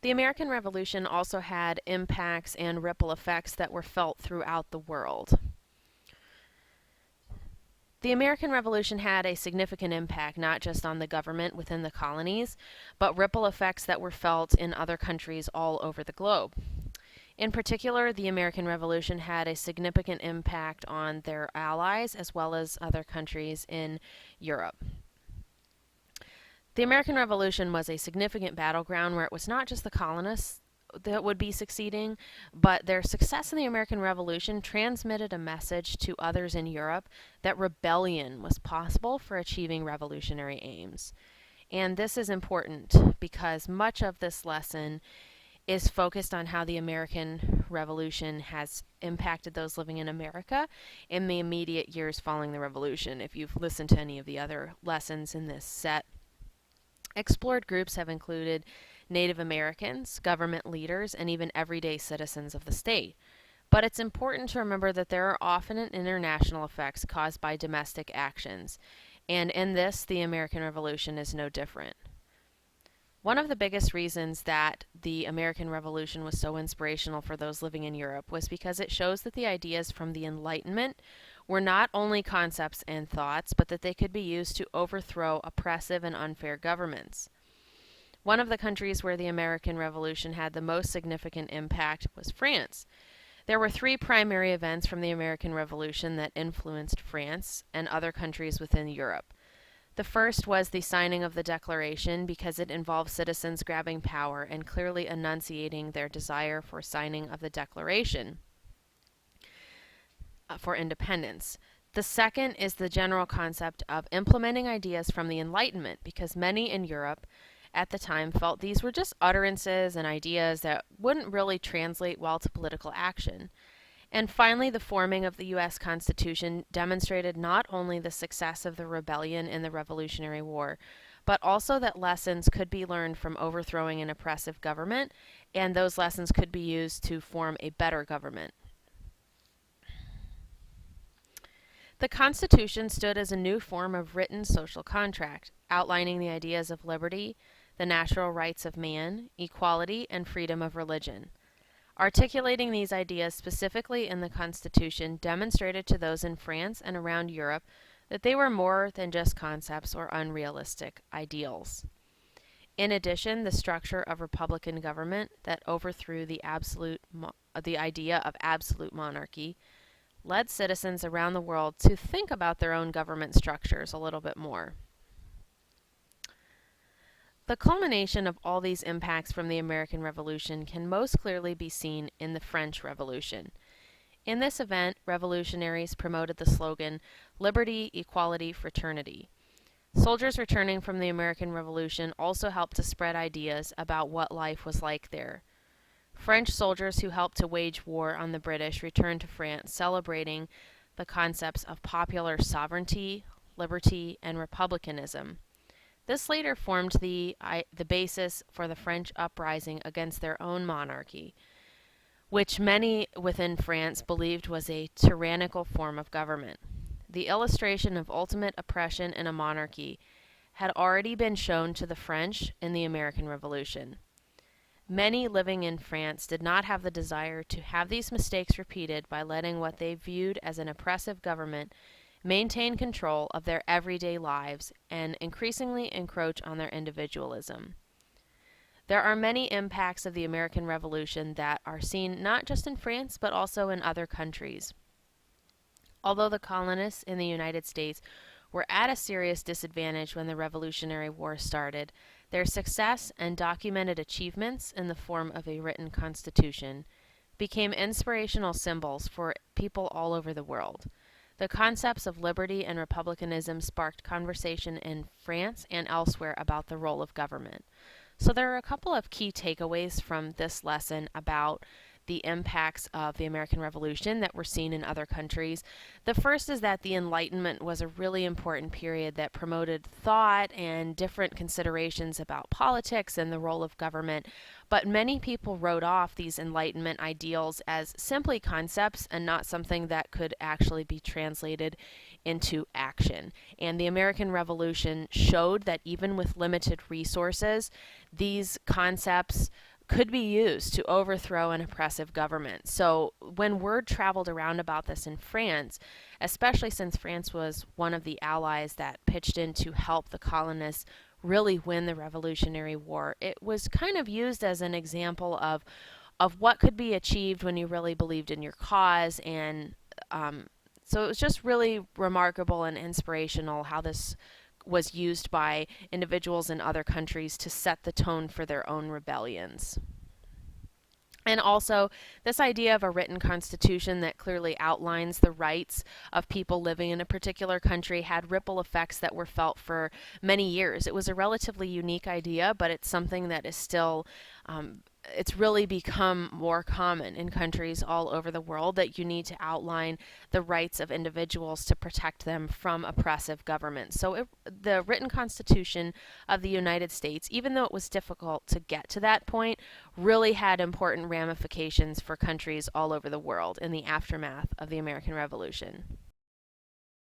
The American Revolution also had impacts and ripple effects that were felt throughout the world. The American Revolution had a significant impact not just on the government within the colonies, but ripple effects that were felt in other countries all over the globe. In particular, the American Revolution had a significant impact on their allies as well as other countries in Europe. The American Revolution was a significant battleground where it was not just the colonists that would be succeeding, but their success in the American Revolution transmitted a message to others in Europe that rebellion was possible for achieving revolutionary aims. And this is important because much of this lesson is focused on how the American Revolution has impacted those living in America in the immediate years following the Revolution. If you've listened to any of the other lessons in this set, explored groups have included Native Americans, government leaders, and even everyday citizens of the state. But it's important to remember that there are often international effects caused by domestic actions, and in this, the American Revolution is no different. One of the biggest reasons that the American Revolution was so inspirational for those living in Europe was because it shows that the ideas from the Enlightenment were not only concepts and thoughts, but that they could be used to overthrow oppressive and unfair governments. One of the countries where the American Revolution had the most significant impact was France. There were three primary events from the American Revolution that influenced France and other countries within Europe. The first was the signing of the Declaration because it involved citizens grabbing power and clearly enunciating their desire for signing of the Declaration for independence. The second is the general concept of implementing ideas from the Enlightenment because many in Europe at the time felt these were just utterances and ideas that wouldn't really translate well to political action. And finally, the forming of the U.S. Constitution demonstrated not only the success of the rebellion in the Revolutionary War, but also that lessons could be learned from overthrowing an oppressive government, and those lessons could be used to form a better government. The Constitution stood as a new form of written social contract, outlining the ideas of liberty, the natural rights of man, equality, and freedom of religion. Articulating these ideas specifically in the Constitution demonstrated to those in France and around Europe that they were more than just concepts or unrealistic ideals. In addition, the structure of republican government that overthrew the idea of absolute monarchy led citizens around the world to think about their own government structures a little bit more. The culmination of all these impacts from the American Revolution can most clearly be seen in the French Revolution. In this event, revolutionaries promoted the slogan, "Liberty, Equality, Fraternity." Soldiers returning from the American Revolution also helped to spread ideas about what life was like there. French soldiers who helped to wage war on the British returned to France celebrating the concepts of popular sovereignty, liberty, and republicanism. This later formed the basis for the French uprising against their own monarchy, which many within France believed was a tyrannical form of government. The illustration of ultimate oppression in a monarchy had already been shown to the French in the American Revolution. Many living in France did not have the desire to have these mistakes repeated by letting what they viewed as an oppressive government maintain control of their everyday lives and increasingly encroach on their individualism. There are many impacts of the American Revolution that are seen not just in France but also in other countries. Although the colonists in the United States were at a serious disadvantage when the Revolutionary War started, their success and documented achievements in the form of a written constitution became inspirational symbols for people all over the world. The concepts of liberty and republicanism sparked conversation in France and elsewhere about the role of government. So there are a couple of key takeaways from this lesson about the impacts of the American Revolution that were seen in other countries. The first is that the Enlightenment was a really important period that promoted thought and different considerations about politics and the role of government, but many people wrote off these Enlightenment ideals as simply concepts and not something that could actually be translated into action. And the American Revolution showed that even with limited resources, these concepts could be used to overthrow an oppressive government. So when word traveled around about this in France, especially since France was one of the allies that pitched in to help the colonists really win the Revolutionary War, it was kind of used as an example of what could be achieved when you really believed in your cause. And so it was just really remarkable and inspirational how this was used by individuals in other countries to set the tone for their own rebellions. And also, this idea of a written constitution that clearly outlines the rights of people living in a particular country had ripple effects that were felt for many years. It was a relatively unique idea, but it's something that is still it's really become more common in countries all over the world, that you need to outline the rights of individuals to protect them from oppressive governments. So the written constitution of the United States, even though it was difficult to get to that point, really had important ramifications for countries all over the world in the aftermath of the American Revolution.